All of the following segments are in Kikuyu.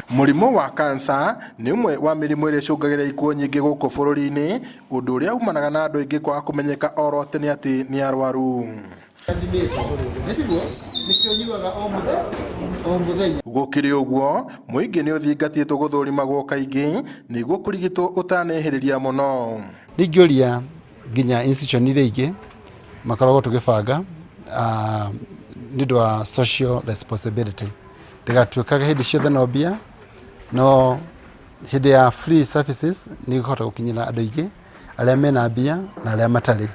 Mũrimũ wa kansa nĩ ũmwe wa mĩrimũ ĩrĩa ĩcũngagĩrĩria ikuũ nyingĩ gũkũ bũrũri-inĩ, ũndũ ũrĩa umanaga na andũ aingĩ kwaga kũmenyeka oro tene atĩ nĩ arwaru. Gũkĩrĩ ũguo, mũingĩ nĩ ũthingatĩtwo gũthũrimagwo kaingĩ nĩguo kũrigitwo ũtanehĩrĩria mũno. Ndingĩũria nginya institution iria ingĩ makoragwo tũgĩbanga nĩ ũndũ wa social responsibility. Ndĩgatuĩkage hĩndĩ ciothe no mbia, no hĩndĩ ya free services nĩ ĩkũhota gũkinyĩra andũ aingĩ arĩa mena mbia na arĩa matarĩ,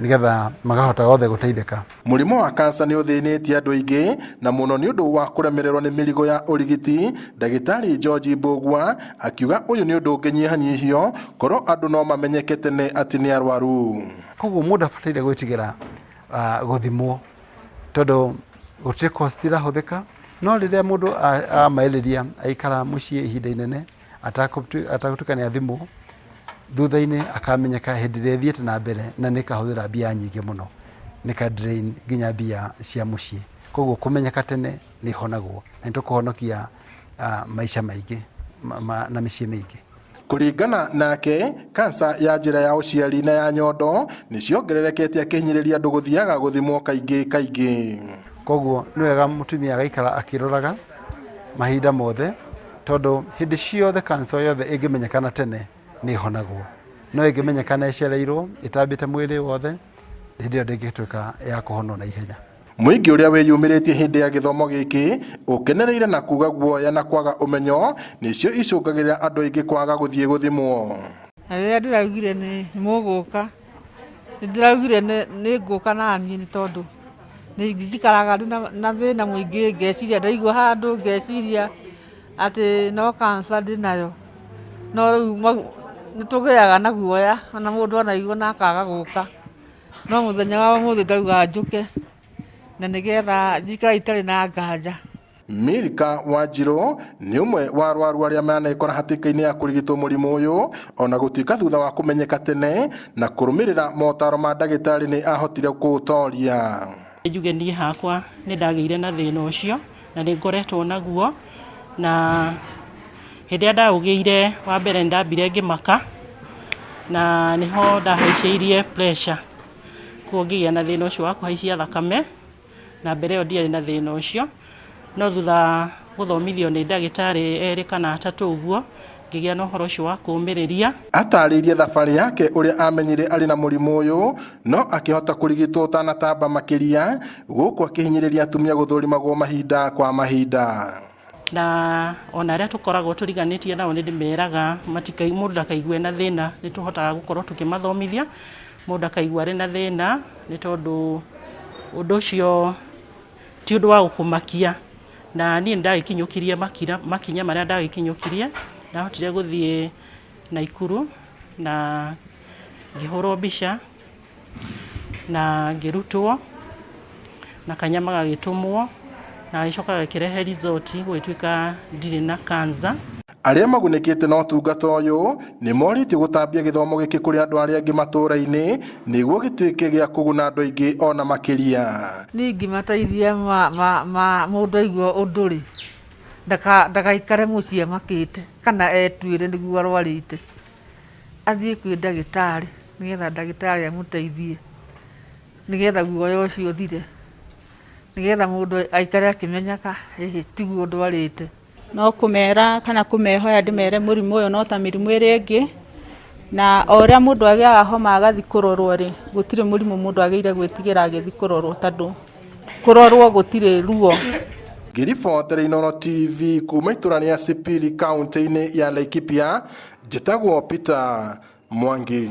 nĩgetha makahota othe gũteithĩka. Mũrimũ wa kansa nĩ ũthĩnĩtie andũ aingĩ na mũno nĩ ũndũ wa kũremererwo nĩ mĩrigo ya ũrigiti. Ndagĩtarĩ George Mbũgua akiuga ũyũ nĩ ũndũ ũngĩnyihanyihio korwo andũ no mamenyeke tene atĩ nĩ arwaru. Koguo mũndũ abataire gwĩtigĩra gũthimwo, tondũ gũtirĩ cost irahũthĩka. No rĩrĩa mũndũ amaĩrĩria aikara mũciĩ ihinda inene atagũtukania thimũ, thutha-inĩ akamenyeka hĩndĩ ĩrĩa ĩthiĩte na mbere na nĩkahũthĩra mbia nyingĩ mũno, nĩka drain nginya mbia cia mũciĩ. Koguo kũmenyeka tene nĩ honagwo na nĩtũkũhonokia maica maingĩ na mĩciĩ mĩingĩ. Kũringana nake, kansa ya njĩra ya ũciari na ya nyondo nĩ ciongererekete akĩhinyĩrĩria andũ gũthiaga gũthimwo kaingĩ. Koguo nĩ wega mũtumia agaikara akĩroraga mahinda mothe, tondũ hĩndĩ ciothe kansa yothe ĩngĩmenyekana tene nĩ honagwo. No ĩngĩmenyekana ĩcereirwo ĩtambĩte mwĩrĩ wothe, hĩndĩ ĩyo ndĩngĩtuĩka ya kũhonwo na ihenya. Mũingĩ ũrĩa wĩyumĩrĩtie hĩndĩ ya gĩthomo gĩkĩ ũkenereire na kuga guoya na kwaga ũmenyo nĩcio icũngagĩrĩra andũ aingĩ kwaga gũthiĩ gũthimwo. Rĩrĩa ndĩraugire nĩ mũgũka, ndĩraugire nĩ ngũka na niĩ nĩ tondũ nĩ njikaraga na thĩna mũingĩ, ngeciria ndaigua handũ, ngeciria atĩ no kansa ndĩnayo. No rĩu nĩ tũgĩaga na guoya, ona mũndũ anaigua na akaga gũka. No mũthenya wa ũmũthĩ ndauga njũke na nĩgetha njikara itarĩ na nganja. Milka Wanjirũ nĩ ũmwe wa arwaru arĩa manekora hatĩka-inĩ ya kũrigitwo mũrimũ ũyũ, ona gũtuĩka thutha wa kũmenyeka tene na kũrũmĩrĩra motaro ma ndagĩtarĩ nĩ ahotire kũũtoria. Njuge niĩ hakwa nĩ ndagĩire na thĩna ũcio na nĩ ngoretwo naguo, na hĩndĩ ĩrĩa ndaũgĩire wa mbere ndambire ngĩmaka na nĩho ndahaicĩirie pressure, koguo ngĩgĩa na thĩna ũcio wa kũhaicia thakame, na mbere ĩyo ndiarĩ na thĩna ũcio. No thutha gũthomithio nĩ ndagĩtarĩ erĩ kana atatũ ũguo, ngĩgĩa na ũhoro ũcio wa kũũmĩrĩria. Atarĩirie thabarĩ yake ũrĩa amenyire arĩ na mũrimũ ũyũ, no akĩhota kũrigitwo ũtanatamba makĩria, gũkũ akĩhinyĩrĩria atumia gũthũrimagwo mahinda kwa mahinda. Na ona arĩa tũkoragwo tũriganĩtie nao nĩ ndĩmeraga mũndũ ndakaigue na thĩna, nĩ tũhotaga gũkorwo tũkĩmathomithia mũndũ akaigua arĩ na thĩna, nĩ tondũ ũndũ ũcio ti ũndũ wa gũkũmakia. Na niĩ ndagĩkinyũkirie makinya marĩa ndagĩkinyũkirie, ndahotire gũthiĩ Naikuru na ngĩhũrwo mbica na ngĩrutwo na kanyama gagĩtũmwo na gĩcoka gakĩrehe result gwĩtuĩka ndirĩ na kansa. Arĩa magunĩkĩte na ũtungata ũyũ nĩ morĩtie gũtambia gĩthomo gĩkĩ kũrĩ andũ arĩa angĩ matũũra-inĩ nĩguo gĩtuĩke gĩa kũguna andũ aingĩ ona makĩria. Niĩ ingĩmateithia mũndũ aigua ũndũ rĩ, ndagaikare mũciĩ amakĩte kana etuĩre nĩguo arwarĩte, athiĩ kwĩ ndagĩtarĩ nĩgetha ndagĩtarĩ amũteithie, nĩgetha guoya ũcio ũthire, nĩgetha mũndũ aikare akĩmenyaga tiguo ndwarĩte. No kũmera kana kũmehoya ndĩmere mũrimũ ũyũ no ta mĩrimũ ĩrĩa ĩngĩ, na o ũrĩa mũndũ agĩaga homa agathiĩ kũrorwo rĩ, gũtirĩ mũrimũ mũndũ agĩrĩire gwĩtigĩra agĩthiĩ kũrorwo, tondũ kũrorwo gũtirĩ ruo. Ngĩribotera Inooro TV kuma itũra rĩa Sipili kaũntĩ-inĩ ya Laikipia, njĩtagwo Peter Mwangi.